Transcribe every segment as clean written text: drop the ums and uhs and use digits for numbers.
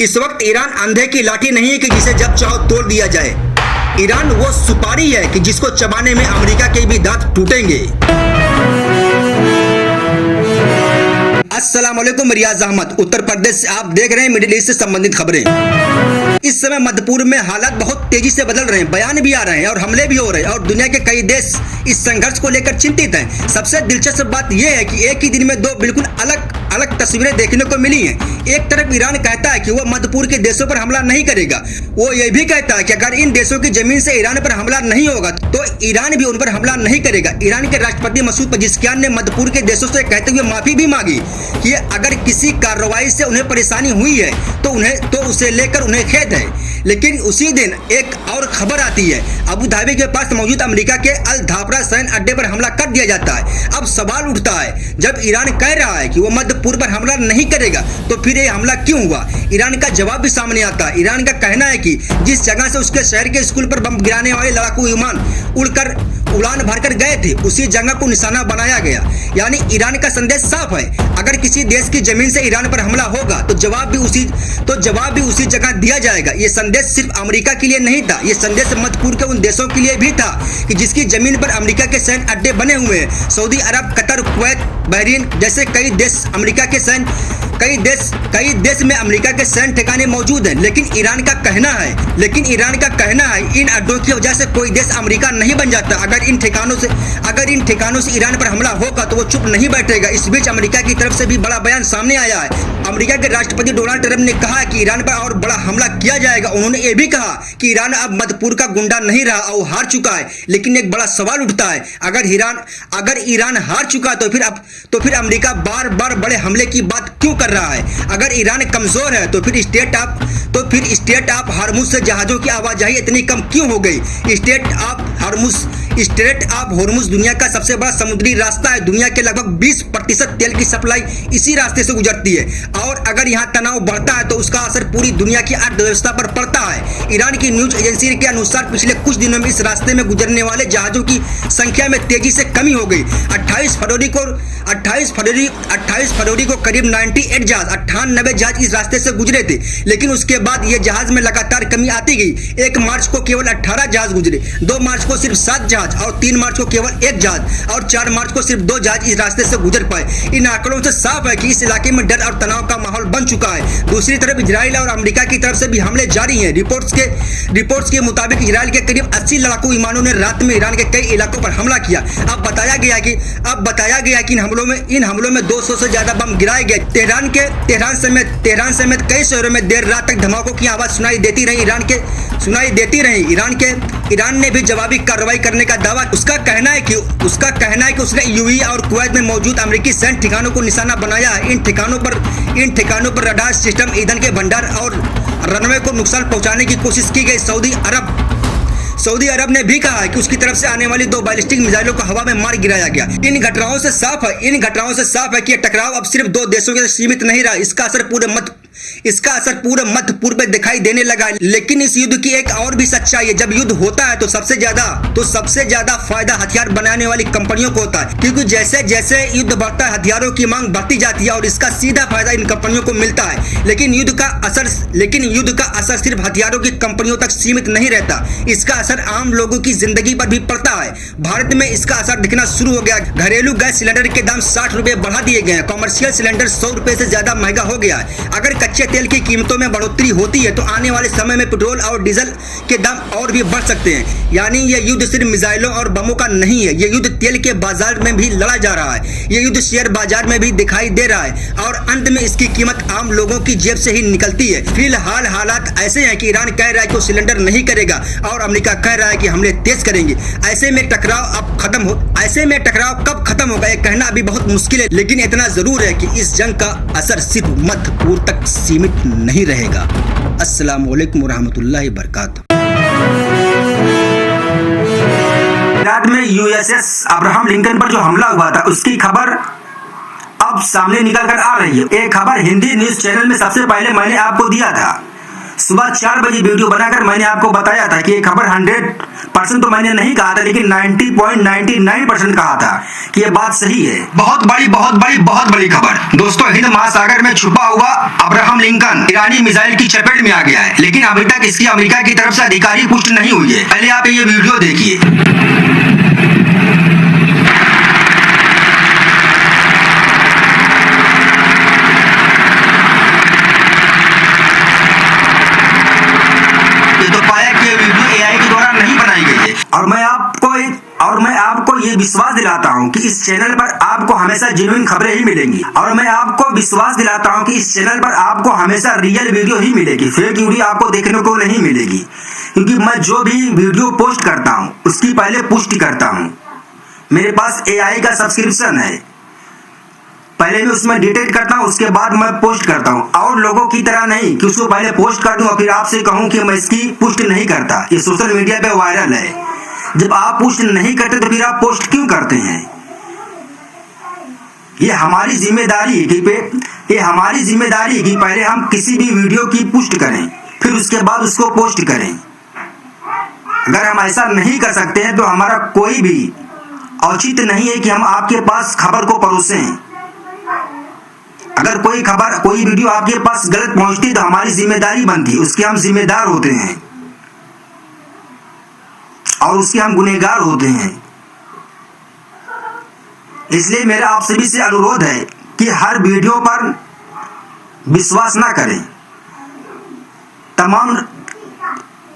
इस वक्त ईरान अंधे की लाठी नहीं है कि जिसे जब चाहो तोड़ दिया जाए। ईरान वो सुपारी है कि जिसको चबाने में अमेरिका के भी दांत टूटेंगे। अस्सलाम वालेकुम, रियाज अहमद, उत्तर प्रदेश से आप देख रहे हैं मिडिल ईस्ट से संबंधित खबरें। इस समय मध्य पूर्व में हालात बहुत तेजी से बदल रहे हैं, बयान भी आ रहे हैं और हमले भी हो रहे हैं और दुनिया के कई देश इस संघर्ष को लेकर चिंतित हैं। सबसे दिलचस्प बात यह है कि एक ही दिन में दो बिल्कुल अलग अलग तस्वीरें देखने को मिली हैं। एक तरफ ईरान कहता है कि वो मध्य पूर्व के देशों पर हमला नहीं करेगा, वो ये भी कहता है कि अगर इन देशों की जमीन से ईरान पर हमला नहीं होगा तो ईरान भी उन पर हमला नहीं करेगा। ईरान के राष्ट्रपति मसूद पजिश्कियान ने मध्य पूर्व के देशों से कहते हुए माफी भी मांगी कि अगर किसी कार्रवाई से उन्हें परेशानी हुई है तो उसे लेकर उन्हें खेद है। लेकिन उसी दिन एक और खबर आती है, अबू धाबी के पास मौजूद अमेरिका के अल धाफरा सैन्य अड्डे पर हमला कर दिया जाता है। अब सवाल उठता है, जब ईरान कह रहा है कि वो मध्य पूर्व पर हमला नहीं करेगा तो फिर ये हमला क्यों हुआ? ईरान का जवाब भी सामने आता है। ईरान का कहना है कि जिस जगह से उसके शहर के स्कूल पर बम गिराने वाले लड़ाकू विमान उड़ान भरकर गए थे उसी जगह को निशाना बनाया गया। यानी ईरान का संदेश साफ है, अगर किसी देश की जमीन से ईरान पर हमला होगा तो जवाब भी उसी जगह दिया जाएगा। ये संदेश सिर्फ अमेरिका के लिए नहीं था, ये संदेश मध्य पूर्व के उन देशों के लिए भी था कि जिसकी जमीन पर अमेरिका के सैन्य अड्डे बने हुए हैं। सऊदी अरब, कतर, कुवैत, बहरीन जैसे कई देश में अमेरिका के सैन्य ठिकाने मौजूद हैं। लेकिन ईरान का कहना है इन अड्डों की वजह से कोई देश अमेरिका नहीं बन जाता। अगर इन ठिकानों से ईरान पर हमला होगा तो वो चुप नहीं बैठेगा। इस बीच अमेरिका की तरफ से भी बड़ा बयान सामने आया है। अमेरिका के राष्ट्रपति डोनाल्ड ट्रंप ने कहा कि ईरान पर और बड़ा हमला किया जाएगा। उन्होंने ये भी कहा कि ईरान अब मध्य पूर्व का गुंडा नहीं रहा और हार चुका है। लेकिन एक बड़ा सवाल उठता है, अगर ईरान हार चुका तो फिर अमेरिका बार बार बड़े हमले की बात क्यों कर रहा है? अगर ईरान कमजोर है तो फिर स्टेट ऑफ हॉर्मुज से जहाजों की आवाजाही इतनी कम क्यों हो गई? स्ट्रेट ऑफ हॉर्मुज दुनिया का सबसे बड़ा समुद्री रास्ता है। दुनिया के लगभग 20% तेल की सप्लाई इसी रास्ते से गुजरती है और अगर यहाँ तनाव बढ़ता है तो उसका असर पूरी दुनिया की अर्थव्यवस्था पर पड़ता है। ईरान की न्यूज एजेंसी के अनुसार पिछले कुछ दिनों में इस रास्ते में गुजरने वाले जहाजों की संख्या में तेजी से कमी हो गई। 28 फरवरी को करीब 98 जहाज इस रास्ते से गुजरे थे, लेकिन उसके बाद ये जहाज में लगातार कमी आती गई। 1 मार्च को केवल 18 जहाज गुजरे, 2 मार्च को सिर्फ 7 जहाज और 3 मार्च को केवल 1 जहाज और 4 मार्च को सिर्फ 2 जहाज इस रास्ते से गुजर पाए। इन आंकड़ों से साफ है कि इस इलाके में डर और तनाव का माहौल बन चुका है। दूसरी तरफ इजराइल और अमेरिका की तरफ से भी हमले जारी हैं। रिपोर्ट्स के मुताबिक इजराइल के करीब 80 लड़ाकू विमानों ने रात में ईरान के कई इलाकों पर हमला किया। अब बताया गया कि इन हमलों में 200 से ज्यादा बम गिराए गए। तेहरान समेत कई शहरों में देर रात तक धमाकों की आवाज सुनाई देती रही। ईरान ने भी जवाबी कार्रवाई करने का दावा। उसका कहना है कि उसने यूएई और कुवैत में मौजूद अमेरिकी सैन्य ठिकानों को निशाना बनाया है। इन ठिकानों पर रडार सिस्टम, ईंधन के भंडार और रनवे को नुकसान पहुंचाने की कोशिश की गई। सऊदी अरब ने भी कहा है कि उसकी तरफ से आने वाली 2 बैलिस्टिक मिसाइलों को हवा में मार गिराया गया। इन घटनाओं से साफ है कि यह टकराव अब सिर्फ 2 देशों के सीमित नहीं रहा, इसका असर पूरे मध्य पूर्व में दिखाई देने लगा है। लेकिन इस युद्ध की एक और भी सच्चाई है, जब युद्ध होता है तो सबसे ज्यादा फायदा हथियार बनाने वाली कंपनियों को होता है, क्योंकि जैसे जैसे युद्ध बढ़ता है हथियारों की मांग बढ़ती जाती है और इसका सीधा फायदा इन कंपनियों को मिलता है। लेकिन युद्ध का असर सिर्फ हथियारों की कंपनियों तक सीमित नहीं रहता, इसका असर आम लोगों की जिंदगी पर भी पड़ता है। भारत में इसका असर दिखना शुरू हो गया। घरेलू गैस सिलेंडर के दाम 60 रुपए बढ़ा दिए गए हैं। कॉमर्शियल सिलेंडर 100 रुपए से ज्यादा महंगा हो गया है। अगर कच्चे तेल की कीमतों में बढ़ोतरी होती है तो आने वाले समय में पेट्रोल और डीजल के दाम और भी बढ़ सकते हैं। यानी यह युद्ध सिर्फ मिसाइलों और बमों का नहीं है, यह युद्ध तेल के बाजार में भी लड़ा जा रहा है। यह युद्ध शेयर बाजार में भी दिखाई दे रहा है और अंत में इसकी कीमत आम लोगों की जेब से ही निकलती है। फिलहाल हालात ऐसे हैं कि ईरान कह रहा है कि वो सिलेंडर नहीं करेगा और अमेरिका कह रहा है कि हमले तेज करेंगे। ऐसे में टकराव कब खत्म होगा यह कहना अभी बहुत मुश्किल है, लेकिन इतना जरूर है कि इस जंग का असर सिर्फ मध्य पूर्व तक सीमित नहीं रहेगा। अस्सलाम वालेकुम रहमतुल्लाहि बरकातहू। इराक में यूएसएस अब्राहम लिंकन पर जो हमला हुआ था उसकी खबर अब सामने निकल कर आ रही है। एक खबर हिंदी न्यूज चैनल में सबसे पहले मैंने आपको दिया था। सुबह 4 बजे वीडियो बनाकर मैंने आपको बताया था कि ये खबर 100% तो मैंने नहीं कहा था, लेकिन 90.99% कहा था कि ये बात सही है। बहुत बड़ी खबर दोस्तों, हिंद महासागर में छुपा हुआ अब्राहम लिंकन ईरानी मिसाइल की चपेट में आ गया है, लेकिन अभी तक इसकी अमेरिका की तरफ से आधिकारिक पुष्टि नहीं हुई है। पहले आप ये वीडियो देखिए। और मैं आपको ये विश्वास दिलाता हूँ कि इस चैनल पर आपको हमेशा जेन्युइन खबरें ही मिलेंगी। और मैं आपको विश्वास दिलाता हूँ कि इस चैनल पर आपको हमेशा रियल वीडियो ही मिलेगी, फेक वीडियो आपको देखने को नहीं मिलेगी। क्योंकि मैं जो भी वीडियो पोस्ट करता हूँ उसकी पहले पुष्टि करता हूँ। मेरे पास AI का सब्सक्रिप्शन है, पहले मैं उसमें डिटेक्ट करता हूँ, उसके बाद मैं पोस्ट करता हूँ। और लोगों की तरह नहीं कि उसको पहले पोस्ट कर दूं और फिर आपसे कहूँ कि मैं इसकी पुष्टि नहीं करता। ये सोशल मीडिया पे वायरल है। जब आप पोस्ट नहीं करते तो फिर आप पोस्ट क्यों करते हैं? ये हमारी जिम्मेदारी है कि पहले हम किसी भी वीडियो की पुष्टि करें, फिर उसके बाद उसको पोस्ट करें। अगर हम ऐसा नहीं कर सकते हैं तो हमारा कोई भी औचित्य नहीं है कि हम आपके पास खबर को परोसें। अगर कोई वीडियो आपके पास गलत पहुंचती है तो हमारी जिम्मेदारी बनती है, उसके हम जिम्मेदार होते हैं और उसके हम गुनहगार होते हैं। इसलिए मेरा आप सभी से अनुरोध है कि हर वीडियो पर विश्वास ना करें।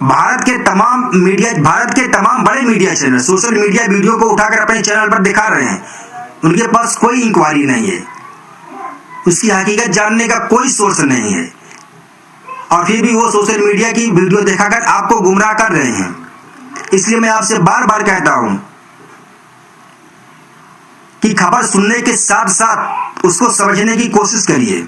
भारत के तमाम बड़े media channel social media video को उठाकर अपने चैनल पर दिखा रहे हैं। उनके पास कोई इंक्वायरी नहीं है, उसकी हकीकत जानने का कोई सोर्स नहीं है, और फिर भी वो सोशल मीडिया की वीडियो दिखाकर आपको गुमराह कर रहे हैं। इसलिए मैं आपसे बार बार कहता हूं कि खबर सुनने के साथ साथ उसको समझने की कोशिश करिए।